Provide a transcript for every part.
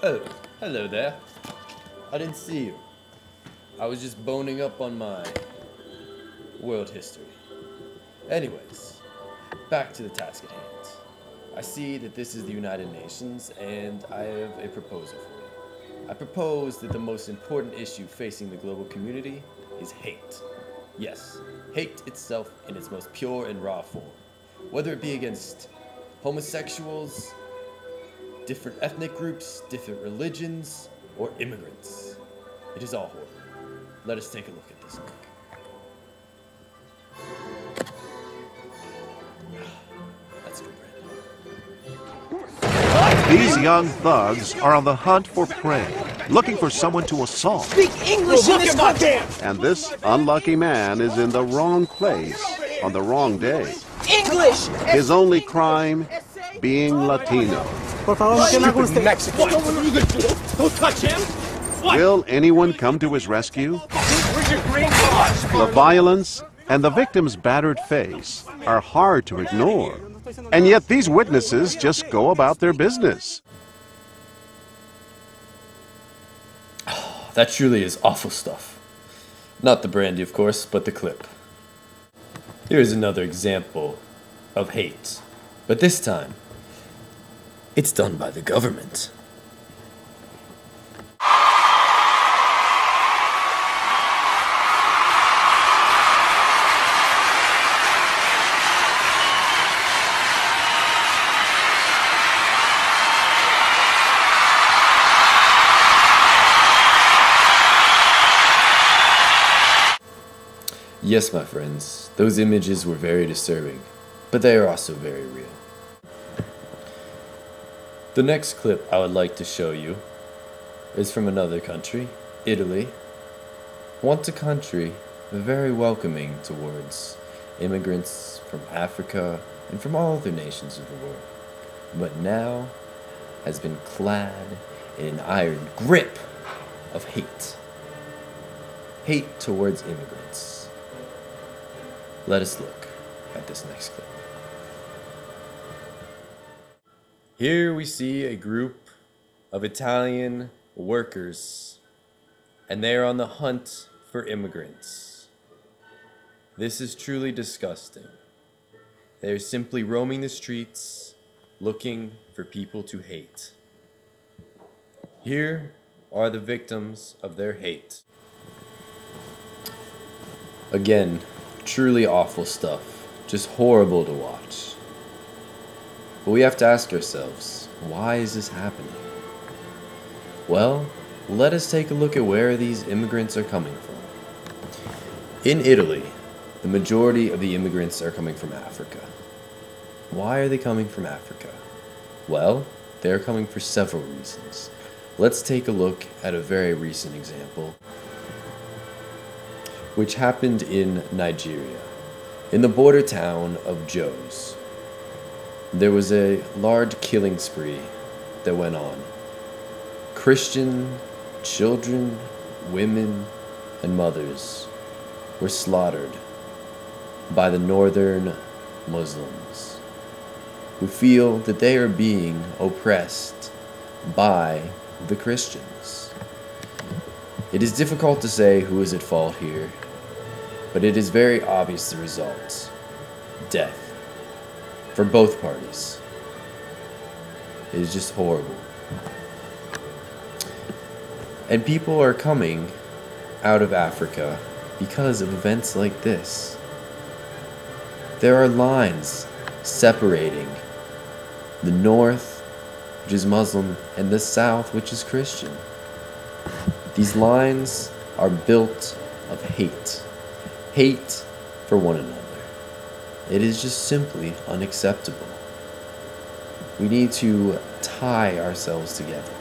Oh, hello there. I didn't see you. I was just boning up on my world history. Anyways, back to the task at hand. I see that this is the United Nations, and I have a proposal for you. I propose that the most important issue facing the global community is hate. Yes, hate itself in its most pure and raw form. Whether it be against homosexuals, different ethnic groups, different religions, or immigrants. It is all horrible. Let us take a look at this book. That's good, Brandon. These young thugs are on the hunt for prey, looking for someone to assault. Speak English in this country! And this unlucky man is in the wrong place on the wrong day. English! His only crime, being Latino. Stupid Mexican! Don't touch him! Will anyone come to his rescue? Where's your green card? The violence and the victim's battered face are hard to ignore. And yet these witnesses just go about their business. That truly is awful stuff. Not the brandy, of course, but the clip. Here is another example of hate. But this time, it's done by the government. Yes, my friends, those images were very disturbing, but they are also very real. The next clip I would like to show you is from another country, Italy. Once a country very welcoming towards immigrants from Africa and from all other nations of the world, but now has been clad in an iron grip of hate. Hate towards immigrants. Let us look at this next clip. Here we see a group of Italian workers, and they are on the hunt for immigrants. This is truly disgusting. They are simply roaming the streets, looking for people to hate. Here are the victims of their hate. Again, truly awful stuff, just horrible to watch. But we have to ask ourselves, why is this happening? Well, let us take a look at where these immigrants are coming from. In Italy, the majority of the immigrants are coming from Africa. Why are they coming from Africa? Well, they're coming for several reasons. Let's take a look at a very recent example, which happened in Nigeria, in the border town of Jos. There was a large killing spree that went on. Christian children, women, and mothers were slaughtered by the northern Muslims, who feel that they are being oppressed by the Christians. It is difficult to say who is at fault here, but it is very obvious the result: death for both parties. It is just horrible. And people are coming out of Africa because of events like this. There are lines separating the north, which is Muslim, and the south, which is Christian. These lines are built of hate. Hate for one another. It is just simply unacceptable. We need to tie ourselves together,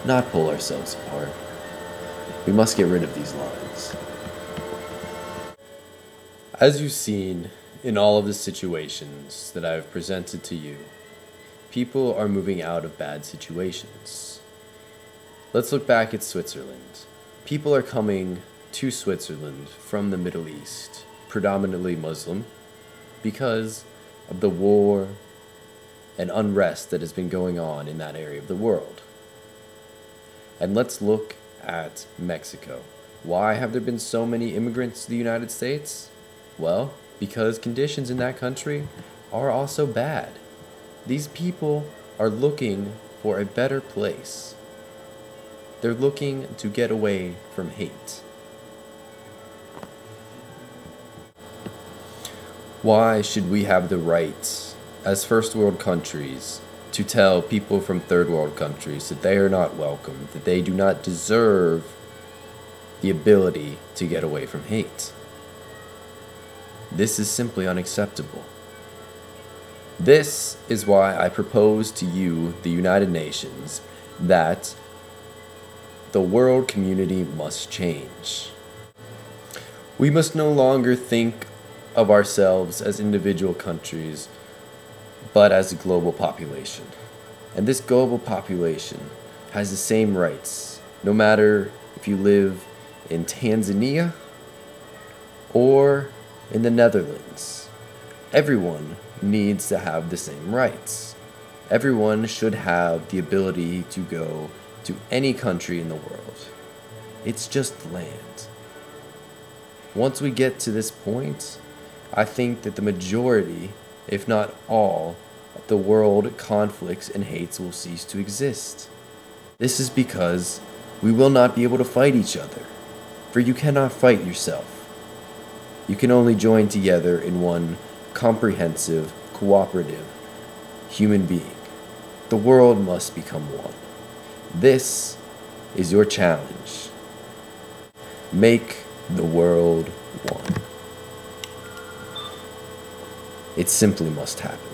not pull ourselves apart. We must get rid of these lines. As you've seen in all of the situations that I have presented to you, people are moving out of bad situations. Let's look back at Switzerland. People are coming to Switzerland from the Middle East, predominantly Muslim, because of the war and unrest that has been going on in that area of the world. And let's look at Mexico. Why have there been so many immigrants to the United States? Well, because conditions in that country are also bad. These people are looking for a better place. They're looking to get away from hate. Why should we have the right, as first world countries, to tell people from third world countries that they are not welcome, that they do not deserve the ability to get away from hate? This is simply unacceptable. This is why I propose to you, the United Nations, that the world community must change. We must no longer think of ourselves as individual countries, but as a global population. And this global population has the same rights, no matter if you live in Tanzania or in the Netherlands. Everyone needs to have the same rights. Everyone should have the ability to go to any country in the world. It's just land. Once we get to this point, I think that the majority, if not all, of the world conflicts and hates will cease to exist. This is because we will not be able to fight each other, for you cannot fight yourself. You can only join together in one comprehensive, cooperative human being. The world must become one. This is your challenge. Make the world one. It simply must happen.